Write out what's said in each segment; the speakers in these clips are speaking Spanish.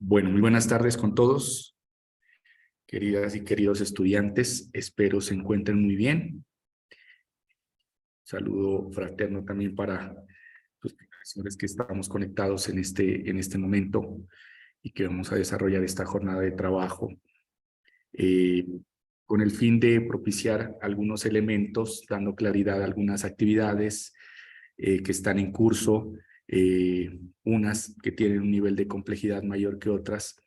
Bueno, muy buenas tardes con todos, queridas y queridos estudiantes. Espero se encuentren muy bien. Saludo fraterno también para los profesores que estamos conectados en este momento y que vamos a desarrollar esta jornada de trabajo eh, con el fin de propiciar algunos elementos, dando claridad a algunas actividades que están en curso, unas que tienen un nivel de complejidad mayor que otras,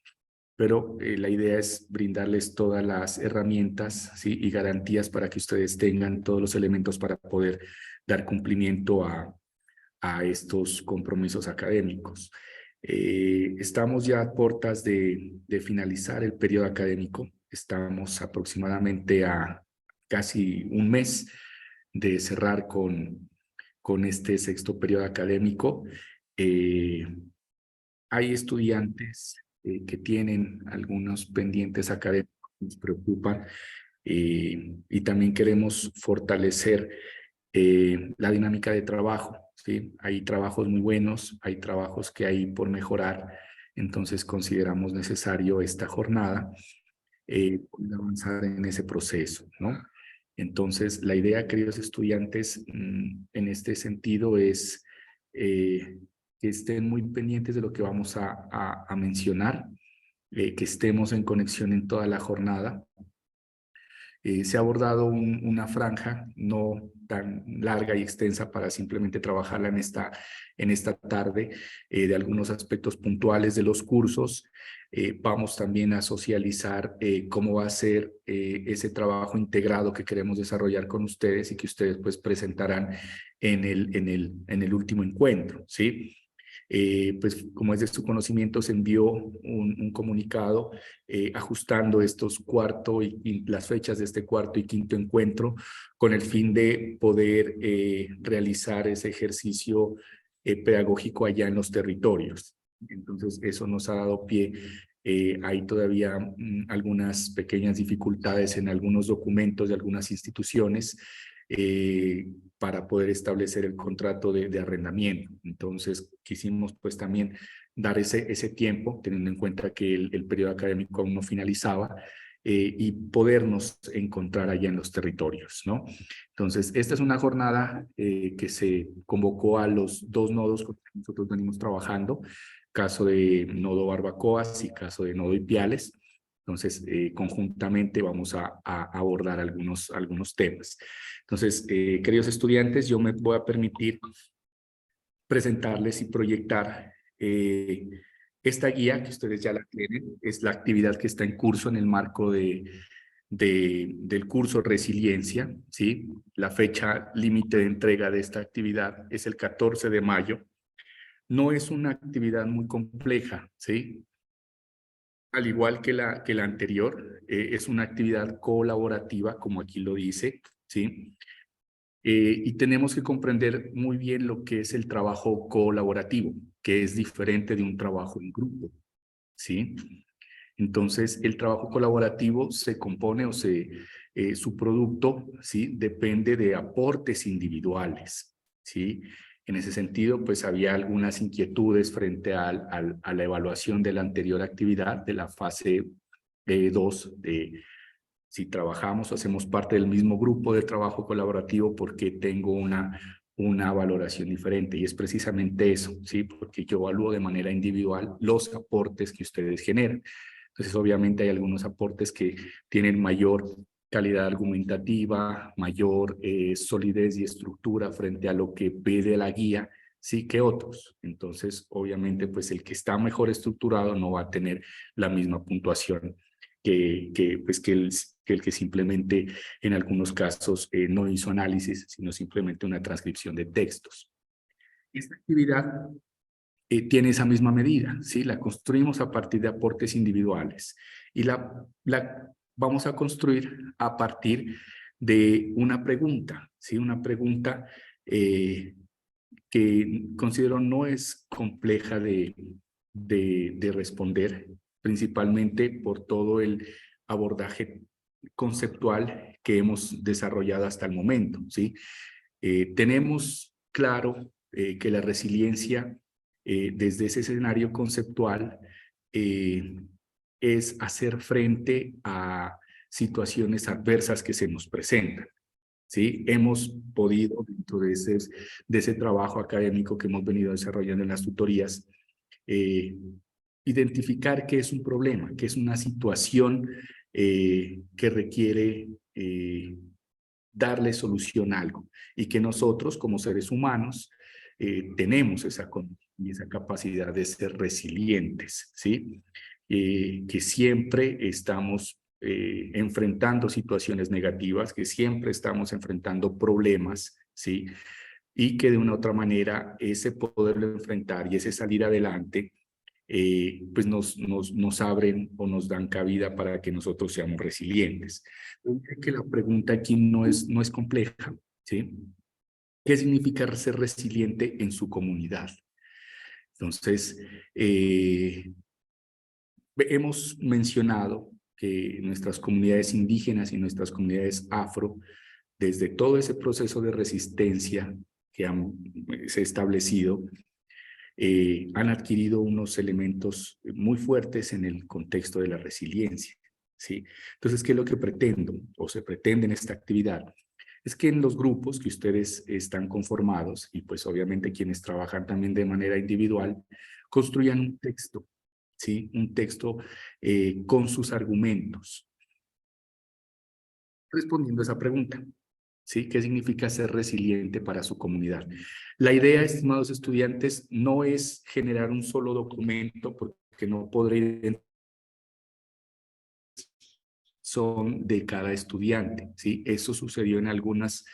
pero la idea es brindarles todas las herramientas, ¿sí?, y garantías para que ustedes tengan todos los elementos para poder dar cumplimiento a estos compromisos académicos. Estamos ya a puertas de finalizar el periodo académico. Estamos aproximadamente a casi un mes de cerrar con este sexto periodo académico. Hay estudiantes que tienen algunos pendientes académicos que nos preocupan, y también queremos fortalecer la dinámica de trabajo, ¿sí? Hay trabajos muy buenos, hay trabajos que hay por mejorar, entonces consideramos necesario esta jornada poder avanzar en ese proceso, ¿no? Entonces, la idea, queridos estudiantes, en este sentido es que estén muy pendientes de lo que vamos a mencionar, que estemos en conexión en toda la jornada. Se ha abordado una franja no tan larga y extensa para simplemente trabajarla en esta tarde, de algunos aspectos puntuales de los cursos. Vamos también a socializar cómo va a ser ese trabajo integrado que queremos desarrollar con ustedes y que ustedes pues presentarán en el último encuentro, ¿sí? Pues como es de su conocimiento, se envió un comunicado ajustando estos cuarto y las fechas de este cuarto y quinto encuentro con el fin de poder realizar ese ejercicio pedagógico allá en los territorios. Entonces, eso nos ha dado pie. Hay todavía algunas pequeñas dificultades en algunos documentos de algunas instituciones para poder establecer el contrato de arrendamiento. Entonces, quisimos pues también dar ese tiempo, teniendo en cuenta que el periodo académico aún no finalizaba, y podernos encontrar allá en los territorios, ¿no? Entonces, esta es una jornada que se convocó a los dos nodos con los que nosotros venimos trabajando, caso de nodo Barbacoas y caso de nodo Ipiales. Entonces, conjuntamente vamos a abordar algunos temas. Entonces, queridos estudiantes, yo me voy a permitir presentarles y proyectar esta guía que ustedes ya la tienen. Es la actividad que está en curso en el marco del curso Resiliencia, ¿sí? La fecha límite de entrega de esta actividad es el 14 de mayo. No es una actividad muy compleja, ¿sí? Al igual que la anterior, es una actividad colaborativa, como aquí lo dice, ¿sí? Y tenemos que comprender muy bien lo que es el trabajo colaborativo, que es diferente de un trabajo en grupo, ¿sí? Entonces, el trabajo colaborativo se compone su producto, ¿sí?, depende de aportes individuales, ¿sí? En ese sentido, pues había algunas inquietudes frente a la evaluación de la anterior actividad, de la fase 2, de si trabajamos o hacemos parte del mismo grupo de trabajo colaborativo, porque tengo una valoración diferente. Y es precisamente eso, ¿sí? Porque yo evalúo de manera individual los aportes que ustedes generan. Entonces, obviamente hay algunos aportes que tienen mayor calidad argumentativa, mayor solidez y estructura frente a lo que pide la guía, sí, que otros. Entonces, obviamente, pues el que está mejor estructurado no va a tener la misma puntuación que el que simplemente en algunos casos no hizo análisis, sino simplemente una transcripción de textos. Esta actividad tiene esa misma medida, ¿sí? La construimos a partir de aportes individuales y la vamos a construir a partir de una pregunta, ¿sí? Una pregunta que considero no es compleja de responder, principalmente por todo el abordaje conceptual que hemos desarrollado hasta el momento, ¿sí? Tenemos claro que la resiliencia, desde ese escenario conceptual, es hacer frente a situaciones adversas que se nos presentan. ¿Sí? Hemos podido, dentro de ese trabajo académico que hemos venido desarrollando en las tutorías, identificar qué es un problema, qué es una situación que requiere darle solución a algo, y que nosotros como seres humanos tenemos esa capacidad de ser resilientes, ¿sí? Que siempre estamos enfrentando situaciones negativas, que siempre estamos enfrentando problemas, ¿sí? Y que de una u otra manera ese poderlo enfrentar y ese salir adelante, pues nos abren o nos dan cabida para que nosotros seamos resilientes. Yo creo que la pregunta aquí no es compleja, ¿sí? ¿Qué significa ser resiliente en su comunidad? Entonces, hemos mencionado que nuestras comunidades indígenas y nuestras comunidades afro, desde todo ese proceso de resistencia que se ha establecido, han adquirido unos elementos muy fuertes en el contexto de la resiliencia, ¿sí? Entonces, ¿qué es lo que pretendo o se pretende en esta actividad? Es que en los grupos que ustedes están conformados, y pues obviamente quienes trabajan también de manera individual, construyan un texto, ¿sí? Un texto con sus argumentos, respondiendo a esa pregunta. ¿Sí? ¿Qué significa ser resiliente para su comunidad? La idea, estimados estudiantes, no es generar un solo documento, porque no podré identificar son de cada estudiante, ¿sí? Eso sucedió en algunas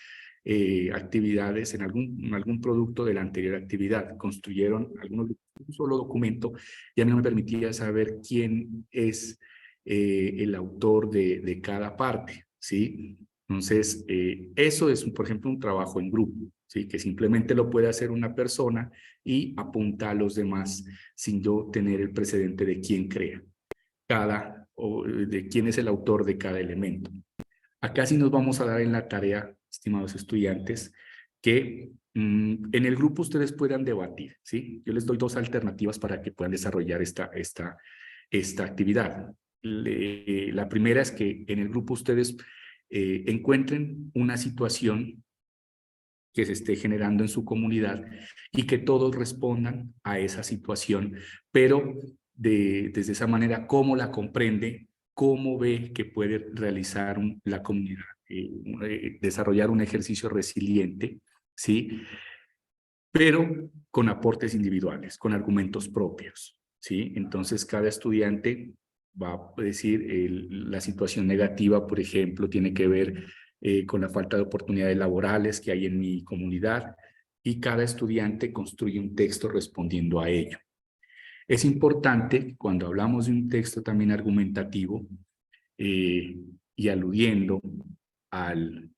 actividades, en algún producto de la anterior actividad. Construyeron un solo documento y a mí no me permitía saber quién es el autor de cada parte, ¿sí? Entonces, eso es, por ejemplo, un trabajo en grupo, ¿sí? Que simplemente lo puede hacer una persona y apunta a los demás sin yo tener el precedente de quién crea o de quién es el autor de cada elemento. Acá sí nos vamos a dar en la tarea, estimados estudiantes, que en el grupo ustedes puedan debatir, ¿sí? Yo les doy dos alternativas para que puedan desarrollar esta actividad. La primera es que en el grupo ustedes encuentren una situación que se esté generando en su comunidad y que todos respondan a esa situación, pero desde esa manera, cómo la comprende, cómo ve que puede realizar la comunidad, desarrollar un ejercicio resiliente, ¿sí? Pero con aportes individuales, con argumentos propios, ¿sí? Entonces, cada estudiante va a decir la situación negativa, por ejemplo, tiene que ver con la falta de oportunidades laborales que hay en mi comunidad, y cada estudiante construye un texto respondiendo a ello. Es importante, cuando hablamos de un texto también argumentativo, y aludiendo al,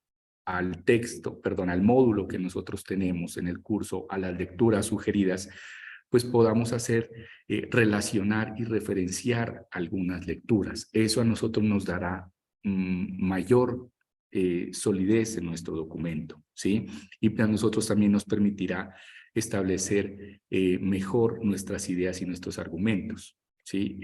al módulo que nosotros tenemos en el curso, a las lecturas sugeridas, pues podamos relacionar y referenciar algunas lecturas. Eso a nosotros nos dará mayor solidez en nuestro documento, ¿sí? Y a nosotros también nos permitirá establecer mejor nuestras ideas y nuestros argumentos, ¿sí?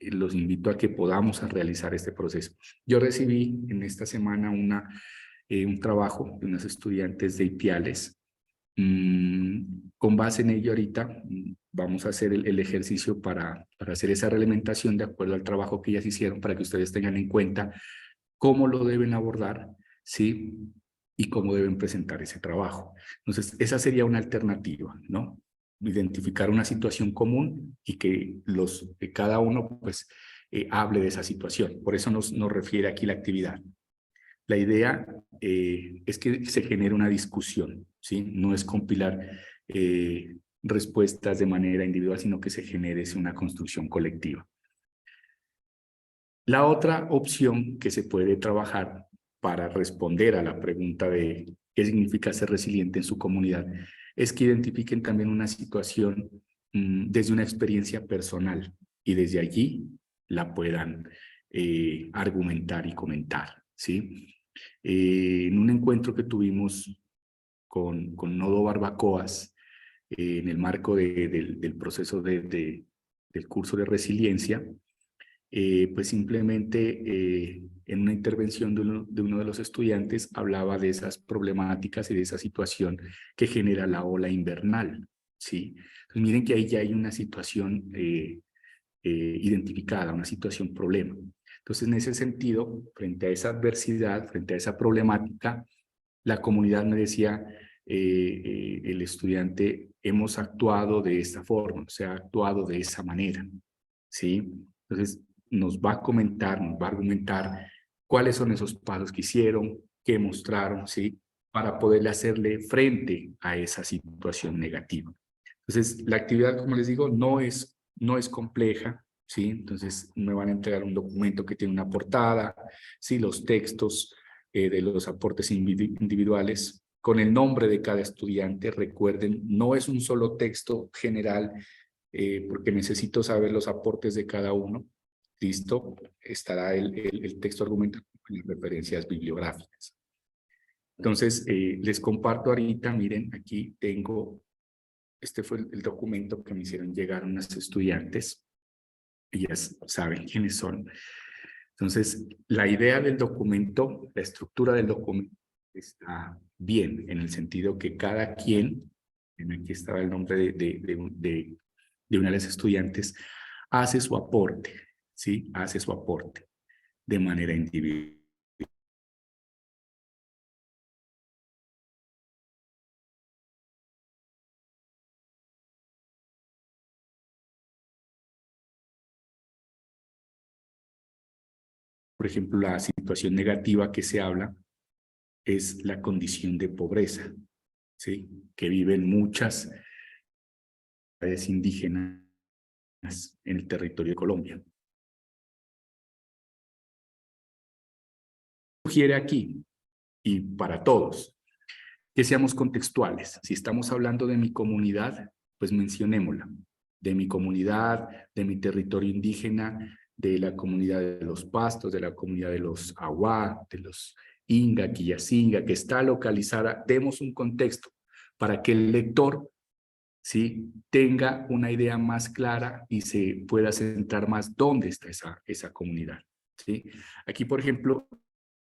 Los invito a que podamos realizar este proceso. Yo recibí en esta semana un trabajo de unos estudiantes de Ipiales. Con base en ello ahorita vamos a hacer el ejercicio para hacer esa realimentación de acuerdo al trabajo que ellas hicieron, para que ustedes tengan en cuenta cómo lo deben abordar, ¿sí? Y cómo deben presentar ese trabajo. Entonces, esa sería una alternativa, ¿no? Identificar una situación común y que cada uno, pues, hable de esa situación. Por eso nos refiere aquí la actividad. La idea es que se genere una discusión, ¿sí? No es compilar respuestas de manera individual, sino que se genere una construcción colectiva. La otra opción que se puede trabajar para responder a la pregunta de qué significa ser resiliente en su comunidad es que identifiquen también una situación desde una experiencia personal, y desde allí la puedan argumentar y comentar, ¿sí? En un encuentro que tuvimos con Nodo Barbacoas, en el marco del proceso del curso de resiliencia, pues simplemente en una intervención de uno de los estudiantes hablaba de esas problemáticas y de esa situación que genera la ola invernal, ¿sí? Entonces miren que ahí ya hay una situación identificada, una situación problema. Entonces, en ese sentido, frente a esa adversidad, frente a esa problemática, la comunidad me decía, el estudiante, hemos actuado de esta forma, se ha actuado de esa manera, ¿sí? Entonces, nos va a comentar, nos va a argumentar cuáles son esos pasos que hicieron, qué mostraron, ¿sí? Para poderle hacerle frente a esa situación negativa. Entonces, la actividad, como les digo, no es compleja, ¿sí? Entonces, me van a entregar un documento que tiene una portada, ¿sí? Los textos de los aportes individuales con el nombre de cada estudiante. Recuerden, no es un solo texto general, porque necesito saber los aportes de cada uno. Listo, estará el texto argumentativo con las referencias bibliográficas. Entonces, les comparto ahorita, miren, aquí tengo, este fue el documento que me hicieron llegar unos estudiantes. Ellas saben quiénes son. Entonces, la idea del documento, la estructura del documento está bien, en el sentido que cada quien, aquí estaba el nombre de una de las estudiantes, hace su aporte, ¿sí? Hace su aporte de manera individual. Por ejemplo, la situación negativa que se habla es la condición de pobreza, ¿sí? Que viven muchas comunidades indígenas en el territorio de Colombia. Sugiere aquí, y para todos, que seamos contextuales. Si estamos hablando de mi comunidad, pues mencionémosla. De mi comunidad, de mi territorio indígena, de la comunidad de los Pastos, de la comunidad de los Aguá, de los Inga, Quillacinga, que está localizada. Demos un contexto para que el lector, ¿sí?, tenga una idea más clara y se pueda centrar más dónde está esa comunidad, ¿sí? Aquí, por ejemplo,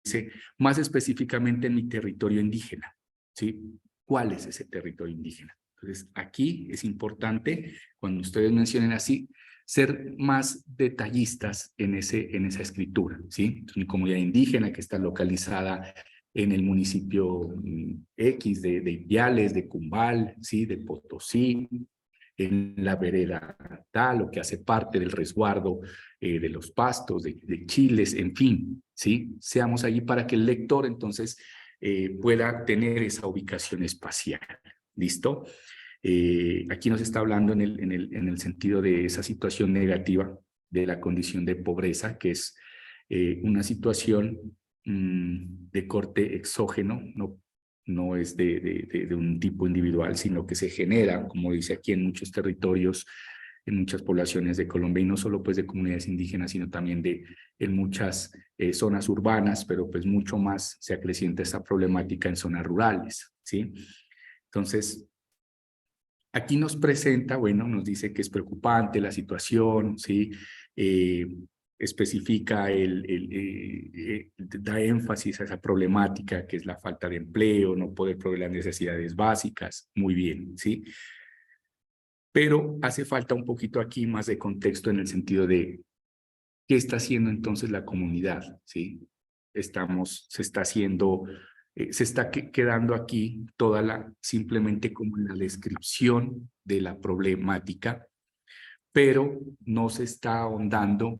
dice más específicamente en mi territorio indígena, ¿sí? ¿Cuál es ese territorio indígena? Entonces, aquí es importante, cuando ustedes mencionen así, ser más detallistas en esa escritura, ¿sí? Entonces, mi comunidad indígena que está localizada en el municipio X de Ipiales, de Cumbal, ¿sí? De Potosí, en la vereda tal, o que hace parte del resguardo de los Pastos, de Chiles, en fin, ¿sí? Seamos allí para que el lector entonces pueda tener esa ubicación espacial. ¿Listo? Aquí nos está hablando en el sentido de esa situación negativa de la condición de pobreza, que es una situación de corte exógeno, no es de un tipo individual, sino que se genera, como dice aquí, en muchos territorios, en muchas poblaciones de Colombia, y no solo pues de comunidades indígenas, sino también en muchas zonas urbanas, pero pues mucho más se acrecienta esta problemática en zonas rurales, ¿sí? Entonces, aquí nos presenta, bueno, nos dice que es preocupante la situación, ¿sí? Especifica, da énfasis a esa problemática que es la falta de empleo, no poder proveer las necesidades básicas, muy bien, ¿sí? Pero hace falta un poquito aquí más de contexto en el sentido de qué está haciendo entonces la comunidad, ¿sí? Se está haciendo, se está quedando aquí simplemente como la descripción de la problemática, pero no se está ahondando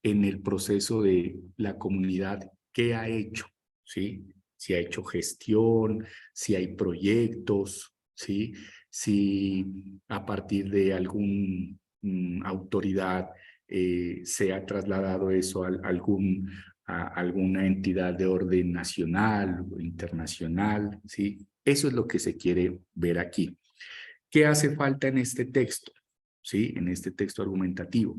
en el proceso de la comunidad, qué ha hecho, ¿sí? Si ha hecho gestión, si hay proyectos, ¿sí? Si a partir de alguna autoridad se ha trasladado eso a alguna entidad de orden nacional o internacional, ¿sí? Eso es lo que se quiere ver aquí. ¿Qué hace falta en este texto? ¿Sí? En este texto argumentativo.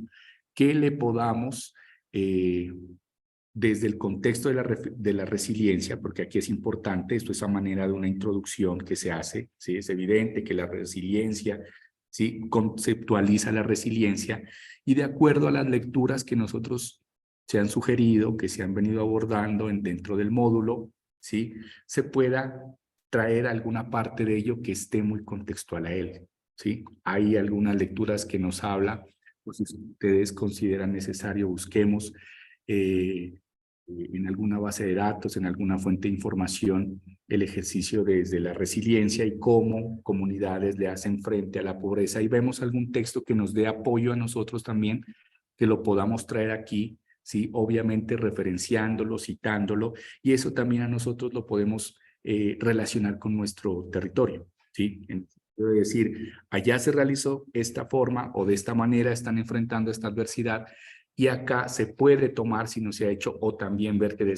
Que le podamos, desde el contexto de la resiliencia, porque aquí es importante, esto es a manera de una introducción que se hace, ¿sí? Es evidente que la resiliencia ¿sí? Conceptualiza la resiliencia y de acuerdo a las lecturas que nosotros se han sugerido, que se han venido abordando dentro del módulo, ¿sí? Se pueda traer alguna parte de ello que esté muy contextual a él, ¿sí? Hay algunas lecturas que nos habla, pues si ustedes consideran necesario, busquemos en alguna base de datos, en alguna fuente de información, el ejercicio desde la resiliencia y cómo comunidades le hacen frente a la pobreza. Y vemos algún texto que nos dé apoyo a nosotros también, que lo podamos traer aquí, ¿sí? Obviamente referenciándolo, citándolo, y eso también a nosotros lo podemos relacionar con nuestro territorio, ¿sí? Es decir, allá se realizó esta forma o de esta manera están enfrentando esta adversidad y acá se puede tomar si no se ha hecho o también ver que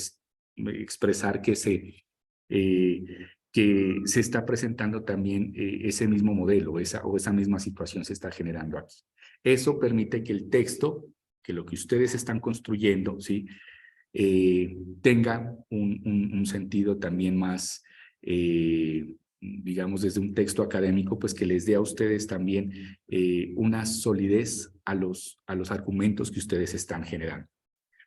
expresar eh, que se está presentando también ese mismo modelo o esa misma situación se está generando aquí. Eso permite que el texto, que lo que ustedes están construyendo, ¿sí? Tenga un sentido también más, digamos, desde un texto académico, pues que les dé a ustedes también una solidez a los argumentos que ustedes están generando.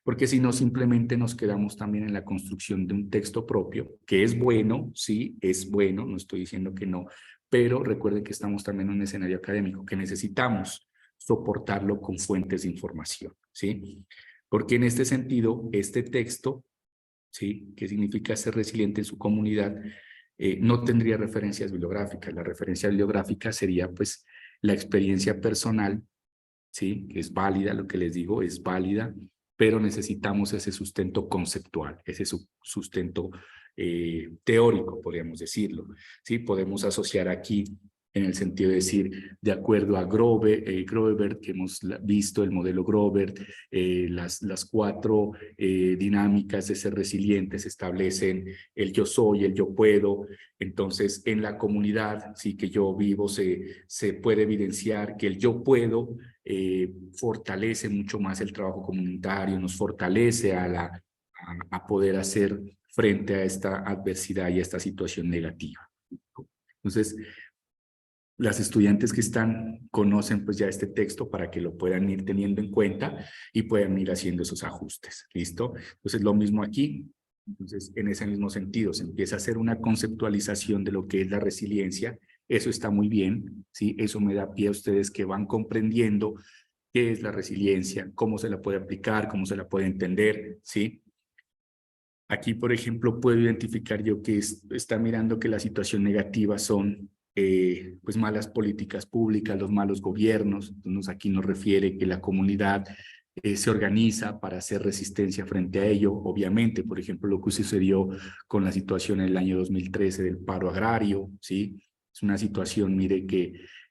Porque si no, simplemente nos quedamos también en la construcción de un texto propio, que es bueno, sí, es bueno, no estoy diciendo que no, pero recuerden que estamos también en un escenario académico, que necesitamos soportarlo con fuentes de información, ¿sí? Porque en este sentido, este texto, ¿sí? Que significa ser resiliente en su comunidad, no tendría referencias bibliográficas. La referencia bibliográfica sería, pues, la experiencia personal, ¿sí? Que es válida, lo que les digo, es válida, pero necesitamos ese sustento conceptual, ese sustento teórico, podríamos decirlo, ¿sí? Podemos asociar aquí en el sentido de decir, de acuerdo a Groeber, que hemos visto el modelo Groeber, las cuatro dinámicas de ser resilientes establecen el yo soy, el yo puedo. Entonces, en la comunidad, sí, que yo vivo, se puede evidenciar que el yo puedo fortalece mucho más el trabajo comunitario, nos fortalece a poder hacer frente a esta adversidad y a esta situación negativa. Entonces, las estudiantes que están conocen pues ya este texto para que lo puedan ir teniendo en cuenta y puedan ir haciendo esos ajustes. ¿Listo? Entonces, lo mismo aquí. Entonces, en ese mismo sentido, se empieza a hacer una conceptualización de lo que es la resiliencia. Eso está muy bien, ¿sí? Eso me da pie a ustedes que van comprendiendo qué es la resiliencia, cómo se la puede aplicar, cómo se la puede entender, ¿sí? Aquí, por ejemplo, puedo identificar yo que está mirando que la situación negativa son pues malas políticas públicas, los malos gobiernos. Entonces, aquí nos refiere que la comunidad se organiza para hacer resistencia frente a ello. Obviamente, por ejemplo, lo que sucedió con la situación en el año 2013 del paro agrario, ¿sí? Es una situación, mire,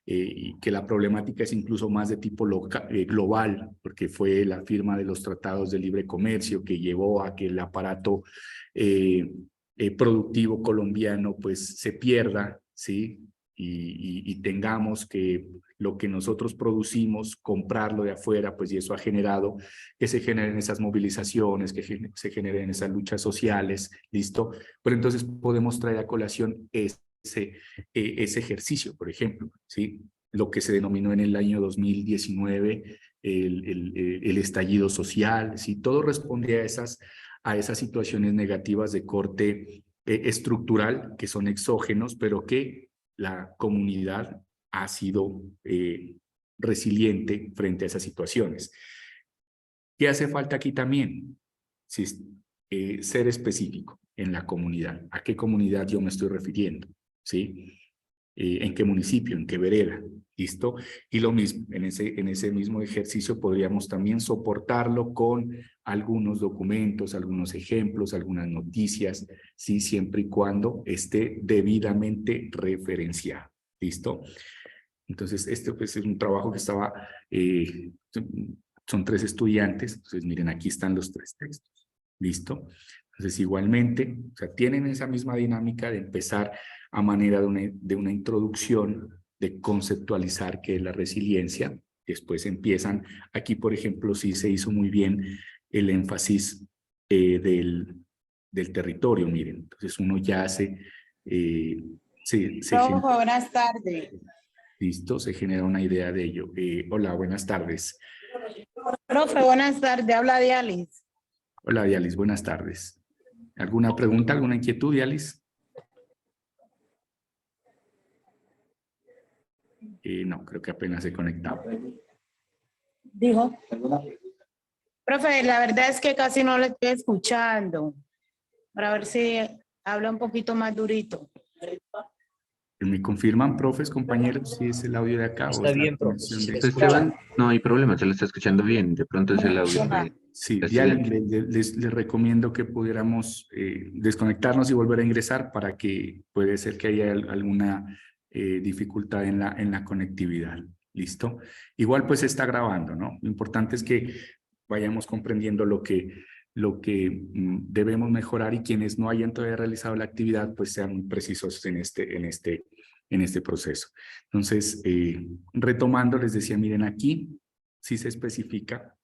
y que la problemática es incluso más de tipo global, porque fue la firma de los tratados de libre comercio que llevó a que el aparato productivo colombiano pues se pierda, ¿sí? Y tengamos que lo que nosotros producimos, comprarlo de afuera, pues y eso ha generado que se generen esas movilizaciones, que se generen esas luchas sociales, ¿listo? Pero entonces podemos traer a colación ese ejercicio, por ejemplo, ¿sí? Lo que se denominó en el año 2019 el estallido social, ¿sí? Todo responde a esas situaciones negativas de corte estructural, que son exógenos, pero que la comunidad ha sido resiliente frente a esas situaciones. ¿Qué hace falta aquí también? Sí, ser específico en la comunidad. ¿A qué comunidad yo me estoy refiriendo? ¿Sí? ¿En qué municipio? ¿En qué vereda? ¿Listo? Y lo mismo, en ese mismo ejercicio podríamos también soportarlo con algunos documentos, algunos ejemplos, algunas noticias, ¿sí? Siempre y cuando esté debidamente referenciado. ¿Listo? Entonces, este pues, es un trabajo que estaba, son 3 estudiantes, entonces miren, aquí están los 3 textos, ¿listo? Entonces, igualmente, o sea, tienen esa misma dinámica de empezar a manera de una introducción, de conceptualizar qué es la resiliencia, después empiezan, aquí por ejemplo, sí se hizo muy bien el énfasis del territorio, miren, entonces uno ya se Profe, buenas tardes. Listo, se genera una idea de ello. Hola, buenas tardes. Profe, buenas tardes. Habla Dialis. Hola, Dialis, buenas tardes. ¿Alguna pregunta, alguna inquietud, Dialis? No, creo que apenas se conectaba. Dijo. Profe, la verdad es que casi no le estoy escuchando. Para ver si habla un poquito más durito. ¿Me confirman, profes, compañeros, si es el audio de acá o Está es la bien, profe. conexión de... Esteban, no hay problema, se lo está escuchando bien. De pronto es el audio de Sí, la ya estudiante. les recomiendo que pudiéramos desconectarnos y volver a ingresar para que puede ser que haya alguna dificultad en la conectividad. ¿Listo? Igual pues se está grabando, ¿no? Lo importante es que vayamos comprendiendo lo que debemos mejorar y quienes no hayan todavía realizado la actividad pues sean muy precisos en este proceso. Entonces, retomando, les decía, miren aquí, sí se especifica,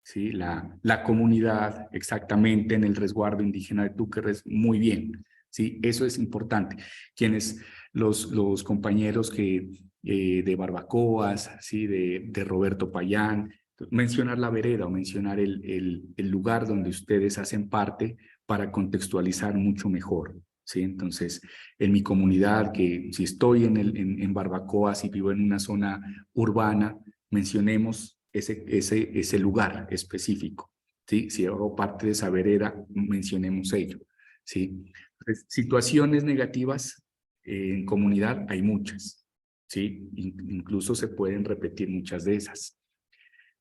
¿sí? La comunidad exactamente en el resguardo indígena de Túquerres, muy bien, ¿sí? Eso es importante. Quienes, los compañeros que, de Barbacoas, ¿sí? De Roberto Payán, mencionar la vereda o mencionar el lugar donde ustedes hacen parte para contextualizar mucho mejor, ¿sí? Entonces, en mi comunidad, que si estoy en Barbacoas y vivo en una zona urbana, mencionemos ese lugar específico, ¿sí? Si hago parte de esa vereda, mencionemos ello, ¿sí? Entonces, situaciones negativas en comunidad hay muchas, ¿sí? Incluso se pueden repetir muchas de esas.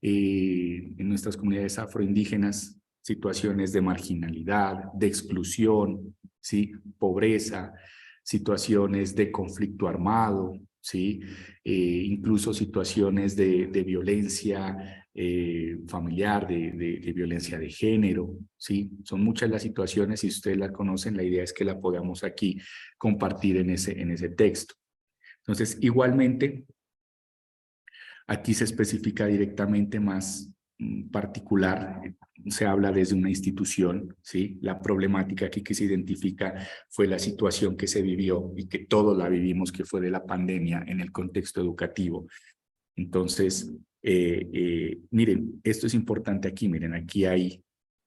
En nuestras comunidades afroindígenas, situaciones de marginalidad, de exclusión, ¿sí? Pobreza, situaciones de conflicto armado, ¿sí? Incluso situaciones de violencia familiar, de violencia de género, ¿sí? Son muchas las situaciones, si ustedes las conocen, la idea es que la podamos aquí compartir en ese texto. Entonces, igualmente, aquí se especifica directamente más particular, se habla desde una institución, ¿sí? La problemática aquí que se identifica fue la situación que se vivió y que todos la vivimos, que fue de la pandemia en el contexto educativo. Entonces, miren, esto es importante aquí, miren,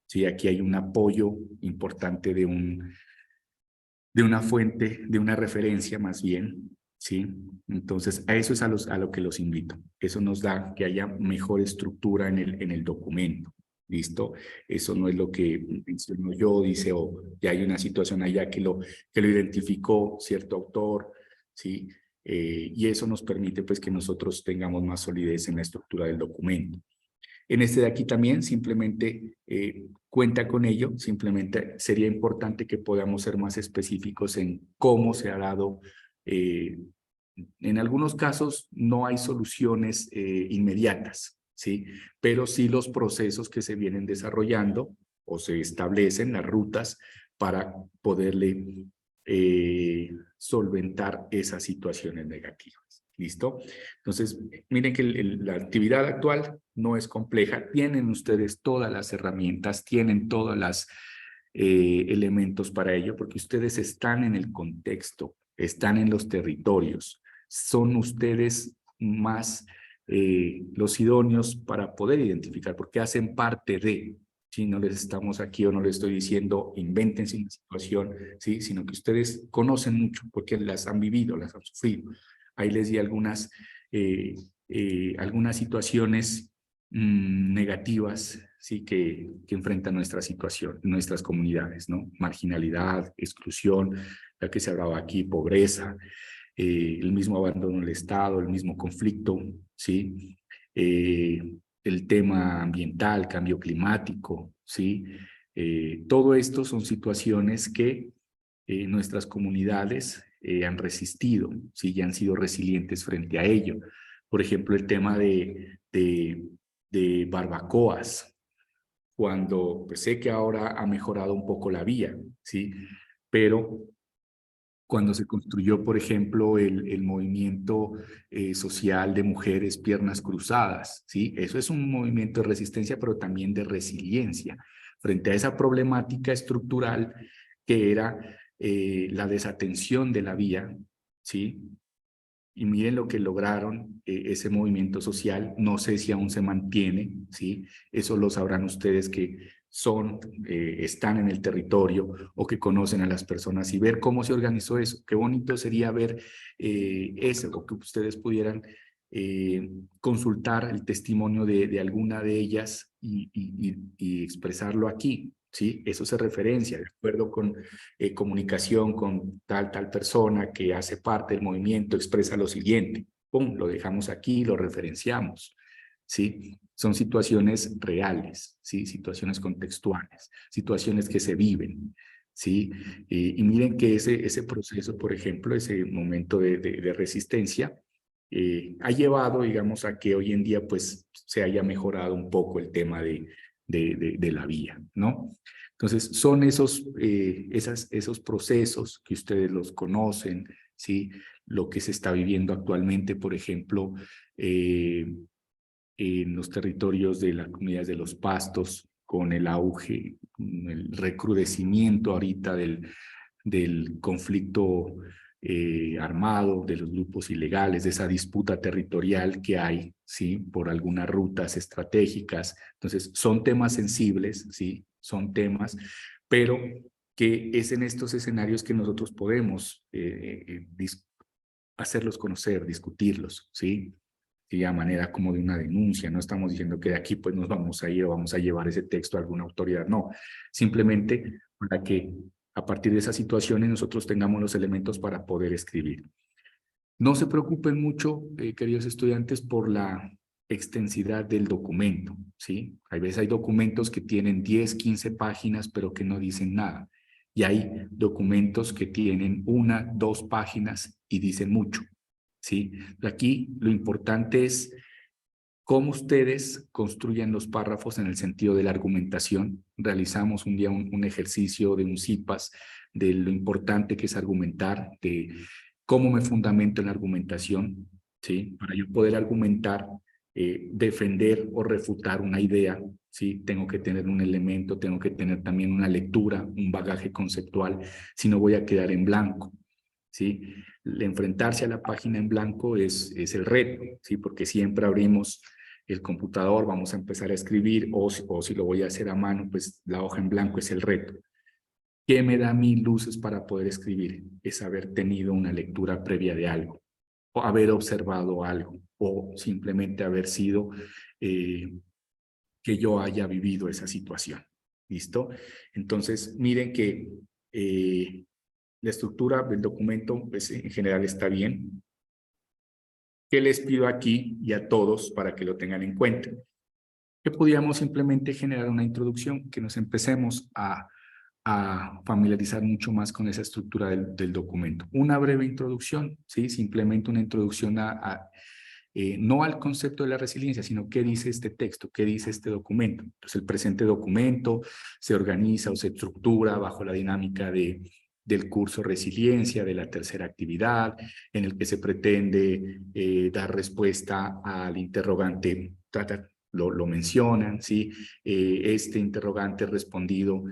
sí, aquí hay un apoyo importante de una fuente, de una referencia más bien, ¿sí? Entonces, a eso es a lo que los invito. Eso nos da que haya mejor estructura en el documento, ¿listo? Eso no es lo que menciono yo, dice, o ya hay una situación allá que lo identificó cierto autor, ¿sí? Y eso nos permite, pues, que nosotros tengamos más solidez en la estructura del documento. En este de aquí también simplemente cuenta con ello, simplemente sería importante que podamos ser más específicos en cómo se ha dado. En algunos casos no hay soluciones inmediatas, ¿sí? Pero sí los procesos que se vienen desarrollando o se establecen, las rutas para poderle solventar esas situaciones negativas. ¿Listo? Entonces, miren que la actividad actual no es compleja. Tienen ustedes todas las herramientas, tienen todos los elementos para ello, porque ustedes están en el contexto, están en los territorios. Son ustedes más los idóneos para poder identificar, porque hacen parte de, si no les estamos aquí o no les estoy diciendo, invéntense una situación, ¿sí? Sino que ustedes conocen mucho porque las han vivido, las han sufrido. Ahí les di algunas situaciones negativas, ¿sí? que enfrentan nuestra situación, nuestras comunidades, ¿no? Marginalidad, exclusión, la que se hablaba aquí, pobreza, el mismo abandono del Estado, el mismo conflicto, ¿sí? El tema ambiental, cambio climático, ¿sí? Todo esto son situaciones que nuestras comunidades han resistido, ¿sí? Y han sido resilientes frente a ello. Por ejemplo, el tema de barbacoas, cuando pues, sé que ahora ha mejorado un poco la vía, ¿sí? Pero cuando se construyó, por ejemplo, el movimiento social de mujeres piernas cruzadas, ¿sí? Eso es un movimiento de resistencia, pero también de resiliencia frente a esa problemática estructural que era la desatención de la vía, ¿sí? y miren lo que lograron ese movimiento social. No sé si aún se mantiene, ¿sí? Eso lo sabrán ustedes que están en el territorio o que conocen a las personas, y ver cómo se organizó eso. Qué bonito sería ver eso, o que ustedes pudieran consultar el testimonio de alguna de ellas y expresarlo aquí, ¿sí? Eso se referencia, de acuerdo con comunicación con tal persona que hace parte del movimiento, expresa lo siguiente, pum, lo dejamos aquí, lo referenciamos, ¿sí? Son situaciones reales, ¿sí? Situaciones contextuales, situaciones que se viven, ¿sí? Y miren que ese proceso, por ejemplo, ese momento de resistencia, ha llevado, digamos, a que hoy en día, pues, se haya mejorado un poco el tema de la vía, ¿no? Entonces, son esos procesos que ustedes los conocen, ¿sí? Lo que se está viviendo actualmente, por ejemplo, en los territorios de las comunidades de los pastos, con el auge, el recrudecimiento ahorita del conflicto armado, de los grupos ilegales, de esa disputa territorial que hay, ¿sí? Por algunas rutas estratégicas. Entonces, son temas sensibles, ¿sí? Son temas, pero que es en estos escenarios que nosotros podemos hacerlos conocer, discutirlos, ¿sí? Y a manera como de una denuncia. No estamos diciendo que de aquí pues nos vamos a ir o vamos a llevar ese texto a alguna autoridad, no. Simplemente para que a partir de esas situaciones nosotros tengamos los elementos para poder escribir. No se preocupen mucho, queridos estudiantes, por la extensidad del documento, ¿sí? A veces hay documentos que tienen 10, 15 páginas, pero que no dicen nada. Y hay documentos que tienen 1, 2 páginas y dicen mucho, ¿sí? Aquí lo importante es cómo ustedes construyen los párrafos en el sentido de la argumentación. Realizamos un día un ejercicio de un CIPAS, de lo importante que es argumentar, de cómo me fundamento en la argumentación, ¿sí? Para yo poder argumentar, defender o refutar una idea, ¿sí? Tengo que tener un elemento, tengo que tener también una lectura, un bagaje conceptual, si no voy a quedar en blanco, ¿sí? El enfrentarse a la página en blanco es el reto, ¿sí? Porque siempre abrimos el computador, vamos a empezar a escribir, o si lo voy a hacer a mano, pues la hoja en blanco es el reto. ¿Qué me da a mí luces para poder escribir? Es haber tenido una lectura previa de algo, o haber observado algo, o simplemente haber sido que yo haya vivido esa situación. ¿Listo? Entonces, miren que la estructura del documento, pues, en general está bien. ¿Qué les pido aquí y a todos para que lo tengan en cuenta? Que podíamos simplemente generar una introducción, que nos empecemos a familiarizar mucho más con esa estructura del documento. Una breve introducción, ¿sí? Simplemente una introducción no al concepto de la resiliencia, sino qué dice este texto, qué dice este documento. Entonces, el presente documento se organiza o se estructura bajo la dinámica del curso Resiliencia, de la tercera actividad, en el que se pretende dar respuesta al interrogante, lo mencionan, ¿sí? Este interrogante respondido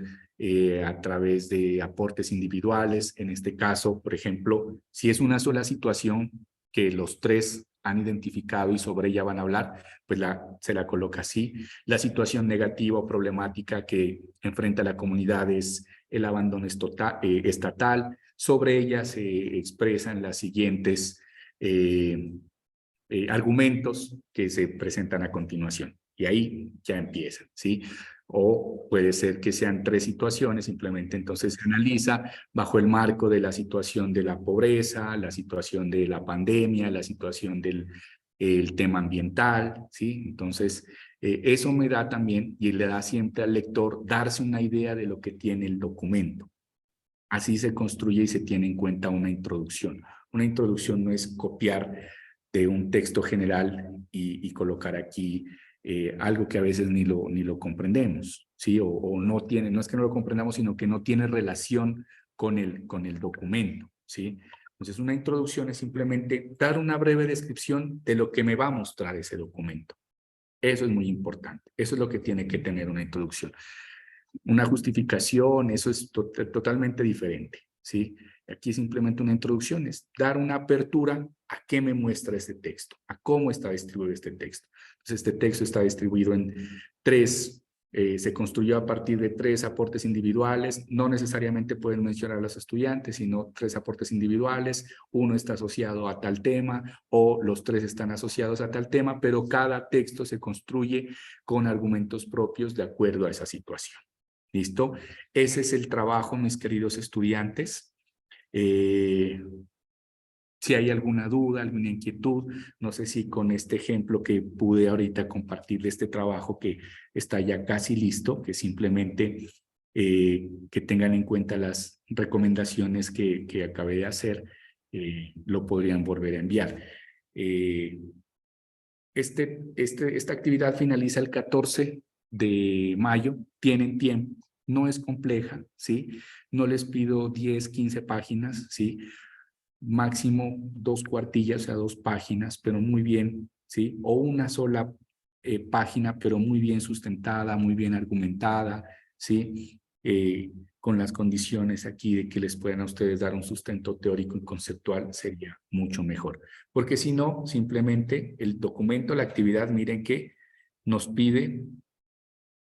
a través de aportes individuales. En este caso, por ejemplo, si es una sola situación que los tres han identificado y sobre ella van a hablar, pues se la coloca así. La situación negativa o problemática que enfrenta la comunidad es el abandono estatal. Sobre ella se expresan las siguientes argumentos que se presentan a continuación. Y ahí ya empiezan, ¿sí? O puede ser que sean 3 situaciones, simplemente entonces se analiza bajo el marco de la situación de la pobreza, la situación de la pandemia, la situación del tema ambiental, ¿sí? Entonces, eso me da también, y le da siempre al lector, darse una idea de lo que tiene el documento. Así se construye y se tiene en cuenta una introducción. Una introducción no es copiar de un texto general y colocar aquí algo que a veces ni lo comprendemos, ¿sí? O no tiene, no es que no lo comprendamos, sino que no tiene relación con el documento, ¿sí? Entonces, una introducción es simplemente dar una breve descripción de lo que me va a mostrar ese documento. Eso es muy importante. Eso es lo que tiene que tener una introducción. Una justificación, eso es totalmente diferente, ¿sí? Aquí simplemente una introducción, es dar una apertura a qué me muestra este texto, a cómo está distribuido este texto. Entonces, este texto está distribuido en tres, se construyó a partir de 3 aportes individuales, no necesariamente pueden mencionar a los estudiantes, sino 3 aportes individuales, uno está asociado a tal tema o los 3 están asociados a tal tema, pero cada texto se construye con argumentos propios de acuerdo a esa situación. ¿Listo? Ese es el trabajo, mis queridos estudiantes. Si hay alguna duda, alguna inquietud, no sé si con este ejemplo que pude ahorita compartir de este trabajo que está ya casi listo, que simplemente que tengan en cuenta las recomendaciones que acabé de hacer, lo podrían volver a enviar. Esta actividad finaliza el 14 de mayo, tienen tiempo, no es compleja, ¿sí? No les pido 10, 15 páginas, ¿sí? Máximo 2 cuartillas, o sea, 2 páginas, pero muy bien, ¿sí? O una sola página, pero muy bien sustentada, muy bien argumentada, ¿sí? Con las condiciones aquí de que les puedan a ustedes dar un sustento teórico y conceptual sería mucho mejor. Porque si no, simplemente el documento, la actividad, miren que nos pide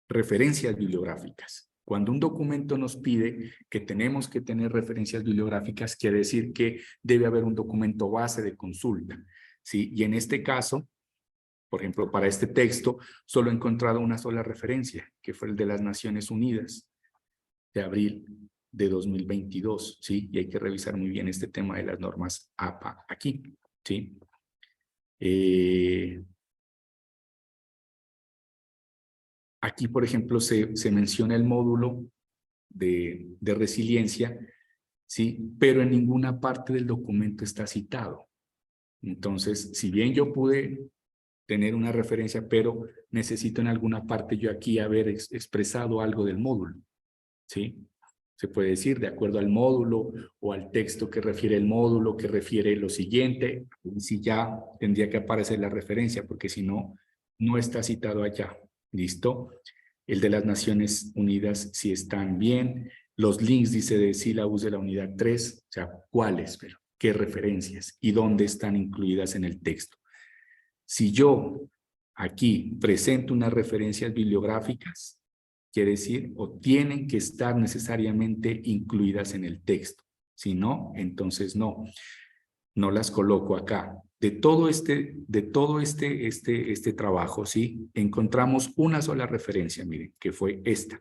referencias bibliográficas. Cuando un documento nos pide que tenemos que tener referencias bibliográficas, quiere decir que debe haber un documento base de consulta, ¿sí? Y en este caso, por ejemplo, para este texto, solo he encontrado una sola referencia, que fue el de las Naciones Unidas, de abril de 2022, ¿sí? Y hay que revisar muy bien este tema de las normas APA aquí, ¿sí? Aquí, por ejemplo, se menciona el módulo de resiliencia, ¿sí? Pero en ninguna parte del documento está citado. Entonces, si bien yo pude tener una referencia, pero necesito en alguna parte yo aquí haber expresado algo del módulo, ¿sí? Se puede decir de acuerdo al módulo o al texto que refiere el módulo, que refiere lo siguiente, si ya tendría que aparecer la referencia, porque si no, no está citado allá. ¿Listo? El de las Naciones Unidas, si están bien. Los links, dice, de sílabus de la unidad 3, o sea, ¿cuáles? Pero, ¿qué referencias? ¿Y dónde están incluidas en el texto? Si yo aquí presento unas referencias bibliográficas, quiere decir, o tienen que estar necesariamente incluidas en el texto. Si no, entonces no las coloco acá. De todo este trabajo, ¿sí? Encontramos una sola referencia, miren, que fue esta.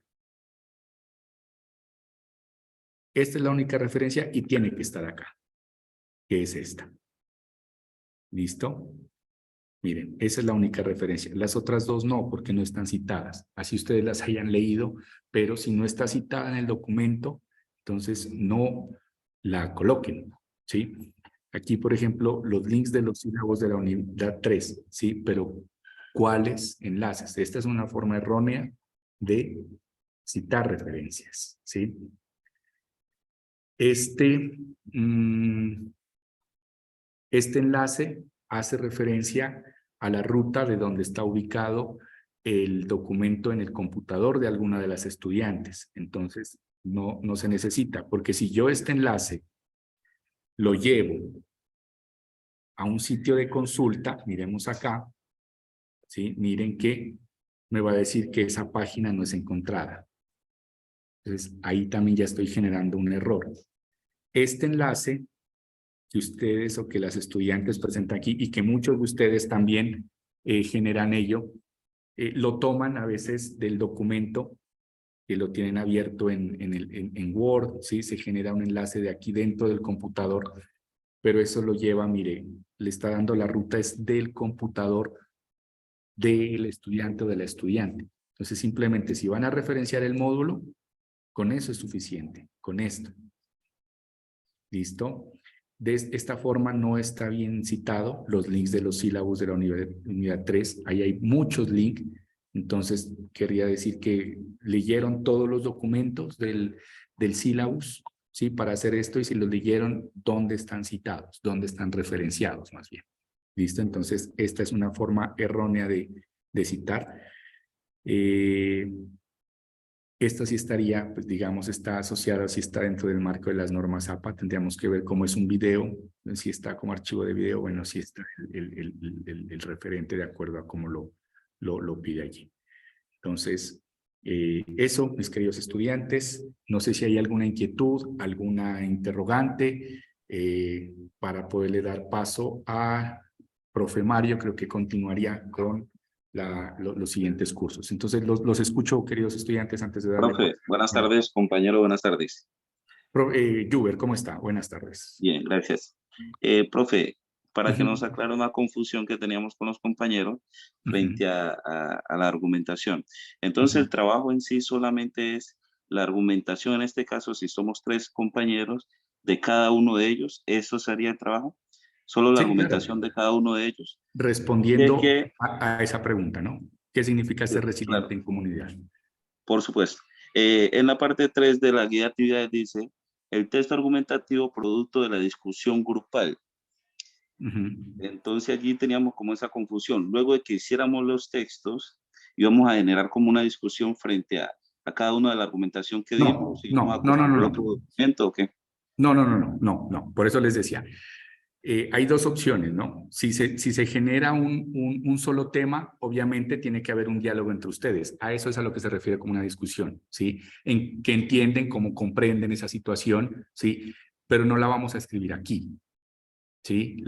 Esta es la única referencia y tiene que estar acá, que es esta. ¿Listo? Miren, esa es la única referencia. Las otras dos no, porque no están citadas. Así ustedes las hayan leído, pero si no está citada en el documento, entonces no la coloquen, ¿sí? Aquí, por ejemplo, los links de los sílabos de la unidad 3, ¿sí? Pero, ¿cuáles enlaces? Esta es una forma errónea de citar referencias, ¿sí? Este enlace hace referencia a la ruta de donde está ubicado el documento en el computador de alguna de las estudiantes. Entonces, no se necesita, porque si yo este enlace lo llevo a un sitio de consulta, miremos acá, ¿sí? Miren que me va a decir que esa página no es encontrada. Entonces, ahí también ya estoy generando un error. Este enlace que ustedes o que las estudiantes presentan aquí y que muchos de ustedes también generan ello, lo toman a veces del documento que lo tienen abierto en Word, ¿sí? Se genera un enlace de aquí dentro del computador, pero eso lo lleva, mire, le está dando la ruta es del computador del estudiante o de la estudiante. Entonces, simplemente si van a referenciar el módulo, con eso es suficiente, con esto. ¿Listo? De esta forma no está bien citado los links de los sílabos de la unidad 3. Ahí hay muchos links. Entonces, quería decir que leyeron todos los documentos del sílabus, ¿sí? Para hacer esto, y si los leyeron, ¿dónde están citados? ¿Dónde están referenciados, más bien? ¿Listo? Entonces, esta es una forma errónea de citar. Esta sí estaría, pues digamos, está asociada, si está dentro del marco de las normas APA, tendríamos que ver cómo es un video, si está como archivo de video, bueno, si está el referente de acuerdo a cómo lo pide allí. Entonces, eso, mis queridos estudiantes, no sé si hay alguna inquietud, alguna interrogante para poderle dar paso a profe Mario, creo que continuaría con los siguientes cursos. Entonces, los escucho, queridos estudiantes, antes de darle Profe, buenas tardes, compañero, buenas tardes. Juber, ¿cómo está? Buenas tardes. Bien, gracias. Profe, para que nos aclare una confusión que teníamos con los compañeros frente a la argumentación. Entonces, el trabajo en sí solamente es la argumentación, en este caso, si somos 3 compañeros, de cada uno de ellos, ¿eso sería el trabajo? Solo la Sí, argumentación claro. de cada uno de ellos. Respondiendo Que, a esa pregunta, ¿no? ¿Qué significa ser resiliente claro, en comunidad? por supuesto. En la parte 3 de la guía de actividades dice, el texto argumentativo producto de la discusión grupal. Entonces allí teníamos como esa confusión. Luego de que hiciéramos los textos, íbamos a generar como una discusión frente a cada una de la argumentación que dimos. No. Otro documento, ¿o qué? No. Por eso les decía, hay dos opciones, ¿no? Si se genera un solo tema, obviamente tiene que haber un diálogo entre ustedes. A eso es a lo que se refiere como una discusión, ¿sí? En que entienden, cómo comprenden esa situación, ¿sí? Pero no la vamos a escribir aquí, ¿sí?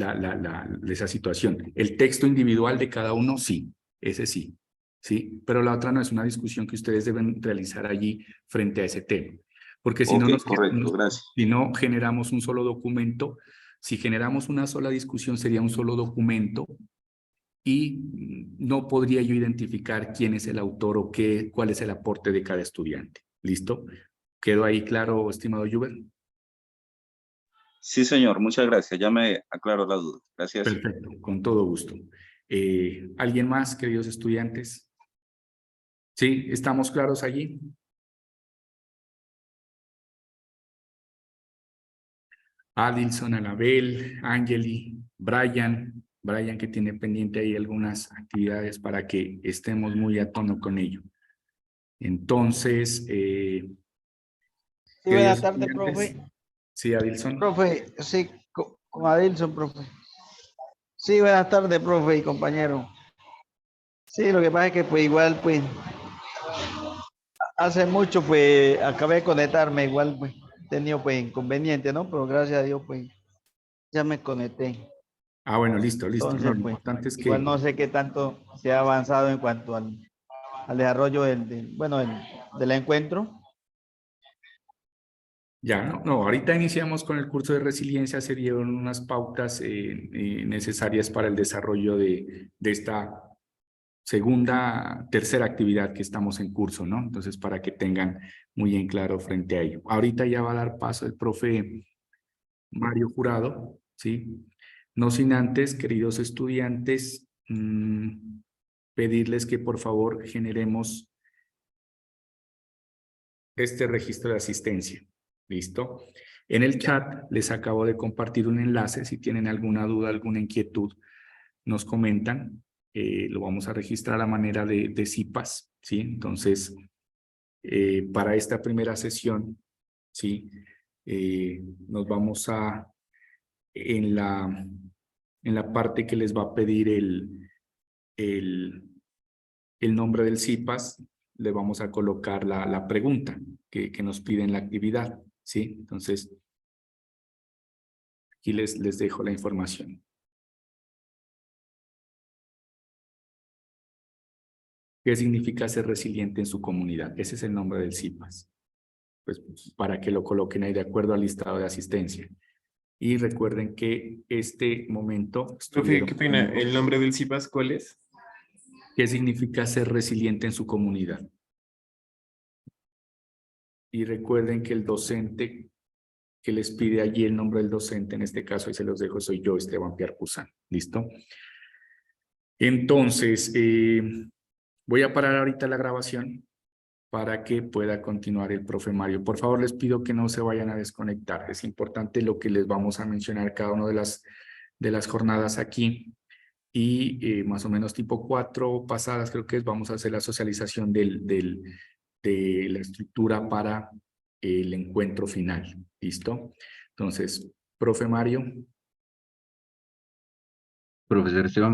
Esa situación. El texto individual de cada uno, sí, ese sí, ¿sí? Pero la otra no, es una discusión que ustedes deben realizar allí frente a ese tema. Porque si no, Correcto, gracias. si no generamos un solo documento, si generamos una sola discusión, sería un solo documento y no podría yo identificar quién es el autor o cuál es el aporte de cada estudiante. ¿Listo? ¿Quedó ahí claro, estimado Juber? Sí, señor, muchas gracias. Ya me aclaro la duda. Gracias. Perfecto, con todo gusto. ¿Alguien más, queridos estudiantes? ¿Sí? ¿Estamos claros allí? Adilson, Anabel, Angeli, Brian que tiene pendiente ahí algunas actividades para que estemos muy a tono con ello. Entonces, sí, buenas tardes, profe. Sí, Adilson. Profe, sí, con Adilson, profe. Sí, buenas tardes, profe y compañero. Sí, lo que pasa es que pues igual, pues, hace mucho, pues, acabé de conectarme, igual, pues, he tenido, pues, inconveniente, ¿no? Pero gracias a Dios, pues, ya me conecté. Ah, bueno, listo. Entonces, No, lo pues, importante es igual que... no sé qué tanto se ha avanzado en cuanto al desarrollo del encuentro. Ya, no, ahorita iniciamos con el curso de resiliencia, se dieron unas pautas necesarias para el desarrollo de esta tercera actividad que estamos en curso, ¿no? Entonces, para que tengan muy en claro frente a ello. Ahorita ya va a dar paso el profe Mario Jurado, ¿sí? No sin antes, queridos estudiantes, pedirles que por favor generemos este registro de asistencia. ¿Listo? En el chat les acabo de compartir un enlace. Si tienen alguna duda, alguna inquietud, nos comentan. Lo vamos a registrar a manera de CIPAS, ¿sí? Entonces, para esta primera sesión, ¿sí? Nos vamos a, en la parte que les va a pedir el nombre del CIPAS, le vamos a colocar la pregunta que nos pide en la actividad, ¿sí? Entonces, aquí les dejo la información. ¿Qué significa ser resiliente en su comunidad? Ese es el nombre del CIPAS. Pues para que lo coloquen ahí de acuerdo al listado de asistencia. Y recuerden que este momento... Profe, qué pena, ¿el nombre del CIPAS cuál es? ¿Qué significa ser resiliente en su comunidad? Y recuerden que el docente que les pide allí el nombre del docente, en este caso, ahí se los dejo, soy yo, Esteban Piarcuzán. ¿Listo? Entonces, voy a parar ahorita la grabación para que pueda continuar el profe Mario. Por favor, les pido que no se vayan a desconectar. Es importante lo que les vamos a mencionar cada una de las jornadas aquí. Y más o menos tipo 4 pasadas, creo que vamos a hacer la socialización del de la estructura para el encuentro final. ¿Listo? Entonces, profe Mario. Profesor Esteban.